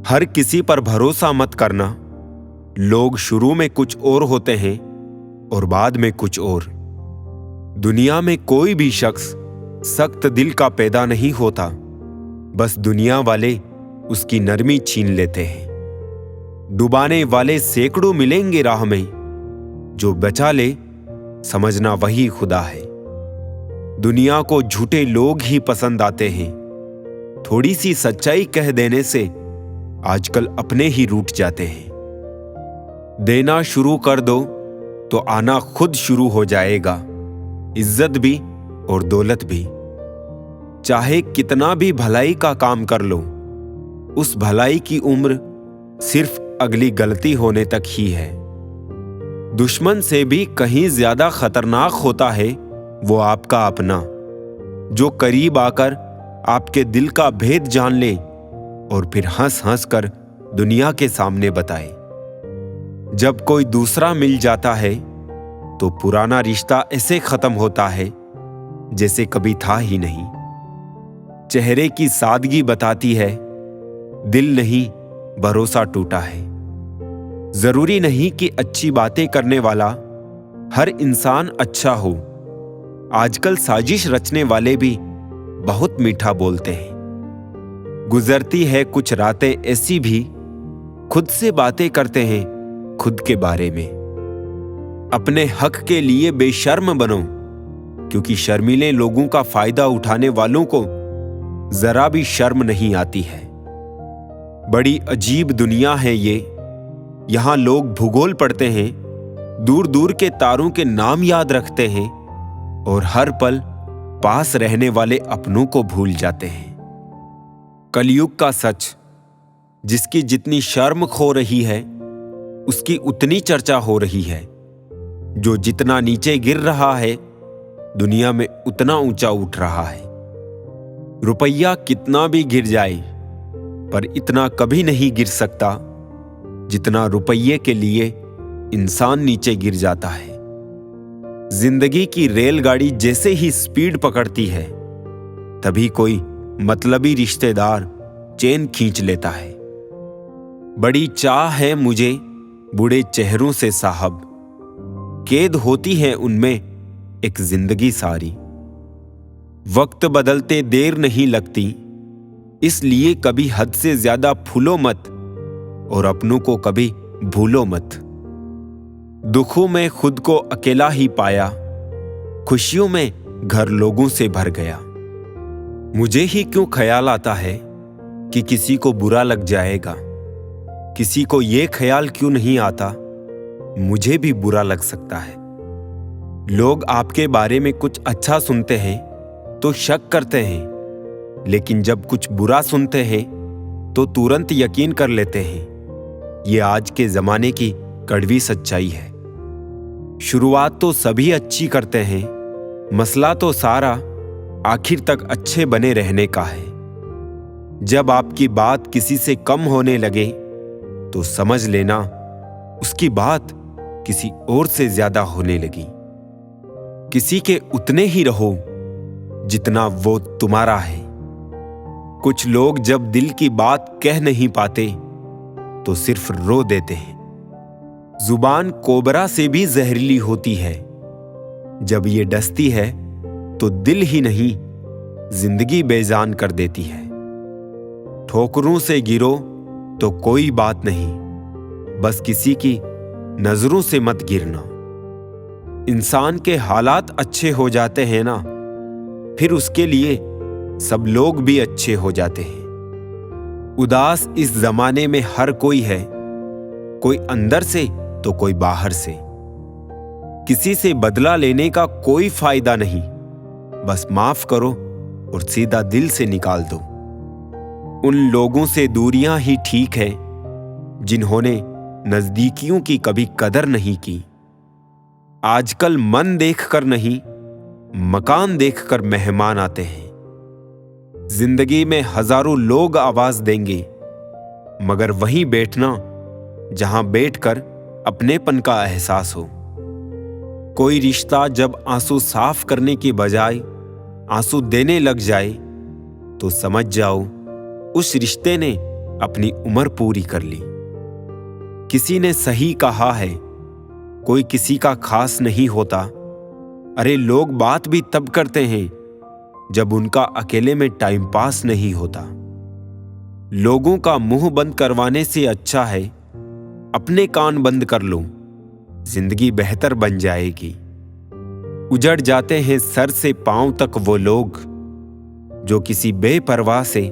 हर किसी पर भरोसा मत करना। लोग शुरू में कुछ और होते हैं और बाद में कुछ और। दुनिया में कोई भी शख्स सख्त दिल का पैदा नहीं होता, बस दुनिया वाले उसकी नरमी छीन लेते हैं। डुबाने वाले सैकड़ों मिलेंगे राह में, जो बचा ले समझना वही खुदा है। दुनिया को झूठे लोग ही पसंद आते हैं। थोड़ी सी सच्चाई कह देने से आजकल अपने ही रूठ जाते हैं। देना शुरू कर दो तो आना खुद शुरू हो जाएगा, इज्जत भी और दौलत भी। चाहे कितना भी भलाई का काम कर लो, उस भलाई की उम्र सिर्फ अगली गलती होने तक ही है। दुश्मन से भी कहीं ज्यादा खतरनाक होता है वो आपका अपना, जो करीब आकर आपके दिल का भेद जान ले और फिर हंस हंस कर दुनिया के सामने बताए। जब कोई दूसरा मिल जाता है तो पुराना रिश्ता ऐसे खत्म होता है जैसे कभी था ही नहीं। चेहरे की सादगी बताती है दिल नहीं भरोसा टूटा है। जरूरी नहीं कि अच्छी बातें करने वाला हर इंसान अच्छा हो। आजकल साजिश रचने वाले भी बहुत मीठा बोलते हैं। गुजरती है कुछ रातें ऐसी भी, खुद से बातें करते हैं खुद के बारे में। अपने हक के लिए बेशर्म बनो, क्योंकि शर्मीले लोगों का फायदा उठाने वालों को जरा भी शर्म नहीं आती है। बड़ी अजीब दुनिया है ये। यहां लोग भूगोल पढ़ते हैं, दूर दूर के तारों के नाम याद रखते हैं और हर पल पास रहने वाले अपनों को भूल जाते हैं। कलयुग का सच, जिसकी जितनी शर्म खो रही है उसकी उतनी चर्चा हो रही है। जो जितना नीचे गिर रहा है दुनिया में उतना ऊंचा उठ रहा है। रुपया कितना भी गिर जाए पर इतना कभी नहीं गिर सकता जितना रुपये के लिए इंसान नीचे गिर जाता है। जिंदगी की रेलगाड़ी जैसे ही स्पीड पकड़ती है तभी कोई मतलबी रिश्तेदार चेन खींच लेता है। बड़ी चाह है मुझे बूढ़े चेहरों से साहब, कैद होती है उनमें एक जिंदगी सारी। वक्त बदलते देर नहीं लगती, इसलिए कभी हद से ज्यादा फूलो मत और अपनों को कभी भूलो मत। दुखों में खुद को अकेला ही पाया, खुशियों में घर लोगों से भर गया। मुझे ही क्यों ख्याल आता है कि किसी को बुरा लग जाएगा। किसी को यह ख्याल क्यों नहीं आता मुझे भी बुरा लग सकता है। लोग आपके बारे में कुछ अच्छा सुनते हैं तो शक करते हैं, लेकिन जब कुछ बुरा सुनते हैं तो तुरंत यकीन कर लेते हैं। ये आज के जमाने की कड़वी सच्चाई है। शुरुआत तो सभी अच्छी करते हैं, मसला तो सारा आखिर तक अच्छे बने रहने का है। जब आपकी बात किसी से कम होने लगे तो समझ लेना उसकी बात किसी और से ज्यादा होने लगी। किसी के उतने ही रहो जितना वो तुम्हारा है। कुछ लोग जब दिल की बात कह नहीं पाते तो सिर्फ रो देते हैं। जुबान कोबरा से भी जहरीली होती है। जब ये डसती है तो दिल ही नहीं जिंदगी बेजान कर देती है। ठोकरों से गिरो तो कोई बात नहीं, बस किसी की नजरों से मत गिरना। इंसान के हालात अच्छे हो जाते हैं ना, फिर उसके लिए सब लोग भी अच्छे हो जाते हैं। उदास इस जमाने में हर कोई है, कोई अंदर से तो कोई बाहर से। किसी से बदला लेने का कोई फायदा नहीं, बस माफ करो और सीधा दिल से निकाल दो। उन लोगों से दूरियां ही ठीक है जिन्होंने नजदीकियों की कभी कदर नहीं की। आजकल मन देखकर नहीं, मकान देखकर मेहमान आते हैं। जिंदगी में हजारों लोग आवाज देंगे, मगर वहीं बैठना जहां बैठकर अपनेपन का एहसास हो। कोई रिश्ता जब आंसू साफ करने की बजाय आंसू देने लग जाए तो समझ जाओ उस रिश्ते ने अपनी उम्र पूरी कर ली। किसी ने सही कहा है, कोई किसी का खास नहीं होता। अरे लोग बात भी तब करते हैं जब उनका अकेले में टाइम पास नहीं होता। लोगों का मुंह बंद करवाने से अच्छा है अपने कान बंद कर लो, जिंदगी बेहतर बन जाएगी। उजड़ जाते हैं सर से पांव तक वो लोग जो किसी बेपरवाह से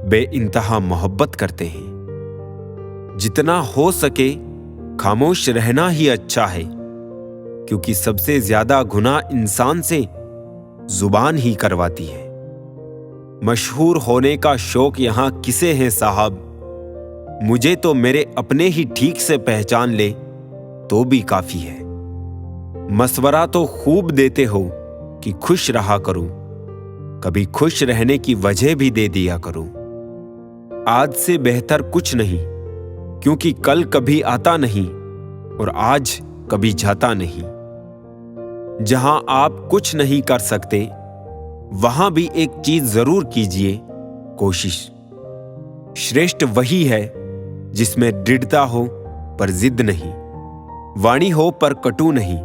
बेइंतहा मोहब्बत करते हैं। जितना हो सके खामोश रहना ही अच्छा है, क्योंकि सबसे ज्यादा गुनाह इंसान से जुबान ही करवाती है। मशहूर होने का शौक यहां किसे है साहब, मुझे तो मेरे अपने ही ठीक से पहचान ले तो भी काफी है। मशवरा तो खूब देते हो कि खुश रहा करूं, कभी खुश रहने की वजह भी दे दिया करूं। आज से बेहतर कुछ नहीं, क्योंकि कल कभी आता नहीं और आज कभी जाता नहीं। जहां आप कुछ नहीं कर सकते वहां भी एक चीज जरूर कीजिए, कोशिश। श्रेष्ठ वही है जिसमें दृढ़ता हो पर जिद नहीं, वाणी हो पर कटु नहीं,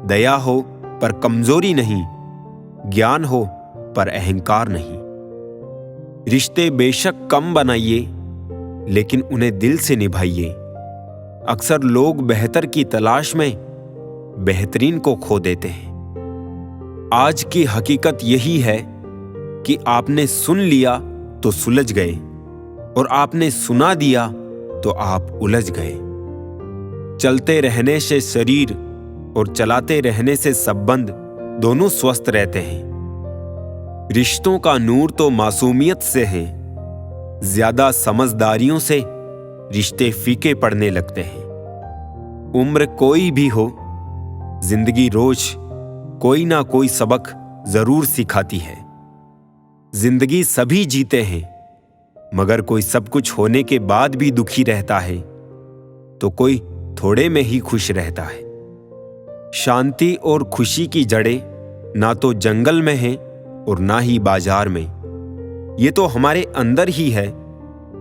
दया हो पर कमजोरी नहीं, ज्ञान हो पर अहंकार नहीं। रिश्ते बेशक कम बनाइए, लेकिन उन्हें दिल से निभाइए। अक्सर लोग बेहतर की तलाश में बेहतरीन को खो देते हैं। आज की हकीकत यही है कि आपने सुन लिया तो सुलझ गए, और आपने सुना दिया तो आप उलझ गए। चलते रहने से शरीर और चलाते रहने से संबंध दोनों स्वस्थ रहते हैं। रिश्तों का नूर तो मासूमियत से है, ज्यादा समझदारियों से रिश्ते फीके पड़ने लगते हैं। उम्र कोई भी हो, जिंदगी रोज कोई ना कोई सबक जरूर सिखाती है। जिंदगी सभी जीते हैं, मगर कोई सब कुछ होने के बाद भी दुखी रहता है, तो कोई थोड़े में ही खुश रहता है। शांति और खुशी की जड़ें ना तो जंगल में है और ना ही बाजार में। ये तो हमारे अंदर ही है,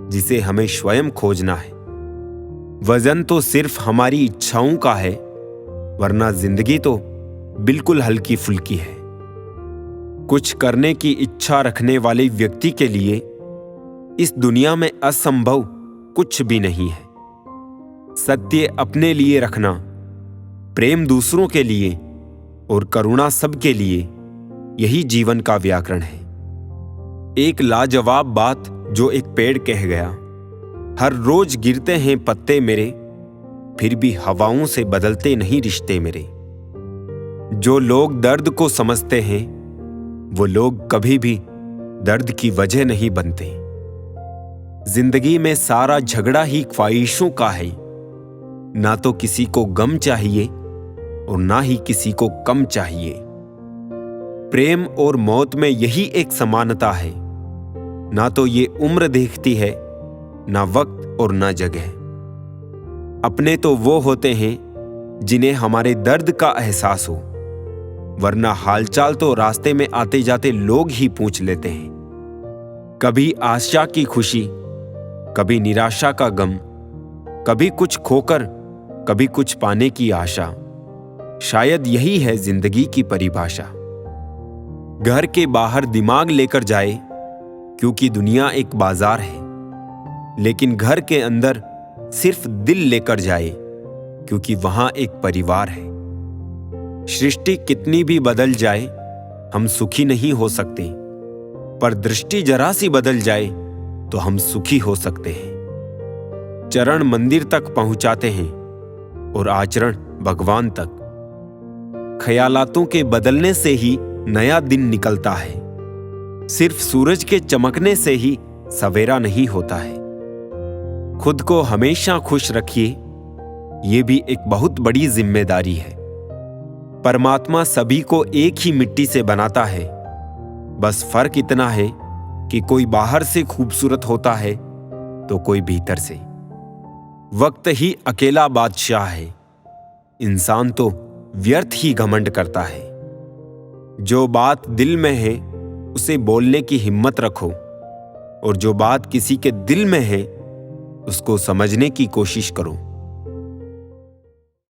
जिसे हमें स्वयं खोजना है। वजन तो सिर्फ हमारी इच्छाओं का है, वरना जिंदगी तो बिल्कुल हल्की फुल्की है। कुछ करने की इच्छा रखने वाले व्यक्ति के लिए इस दुनिया में असंभव कुछ भी नहीं है। सत्य अपने लिए रखना, प्रेम दूसरों के लिए और करुणा सबके लिए, यही जीवन का व्याकरण है। एक लाजवाब बात जो एक पेड़ कह गया, हर रोज गिरते हैं पत्ते मेरे, फिर भी हवाओं से बदलते नहीं रिश्ते मेरे। जो लोग दर्द को समझते हैं वो लोग कभी भी दर्द की वजह नहीं बनते। जिंदगी में सारा झगड़ा ही ख्वाहिशों का है, ना तो किसी को गम चाहिए और ना ही किसी को कम चाहिए। प्रेम और मौत में यही एक समानता है, ना तो ये उम्र देखती है, ना वक्त और ना जगह। अपने तो वो होते हैं जिन्हें हमारे दर्द का एहसास हो, वरना हालचाल तो रास्ते में आते जाते लोग ही पूछ लेते हैं। कभी आशा की खुशी, कभी निराशा का गम, कभी कुछ खोकर कभी कुछ पाने की आशा। शायद यही है जिंदगी की परिभाषा। घर के बाहर दिमाग लेकर जाए, क्योंकि दुनिया एक बाजार है, लेकिन घर के अंदर सिर्फ दिल लेकर जाए, क्योंकि वहां एक परिवार है। सृष्टि कितनी भी बदल जाए, हम सुखी नहीं हो सकते, पर दृष्टि जरा सी बदल जाए तो हम सुखी हो सकते हैं। चरण मंदिर तक पहुंचाते हैं और आचरण भगवान तक। ख्यालातों के बदलने से ही नया दिन निकलता है, सिर्फ सूरज के चमकने से ही सवेरा नहीं होता है। खुद को हमेशा खुश रखिए, ये भी एक बहुत बड़ी जिम्मेदारी है। परमात्मा सभी को एक ही मिट्टी से बनाता है, बस फर्क इतना है कि कोई बाहर से खूबसूरत होता है तो कोई भीतर से। वक्त ही अकेला बादशाह है, इंसान तो व्यर्थ ही घमंड करता है। जो बात दिल में है उसे बोलने की हिम्मत रखो, और जो बात किसी के दिल में है उसको समझने की कोशिश करो।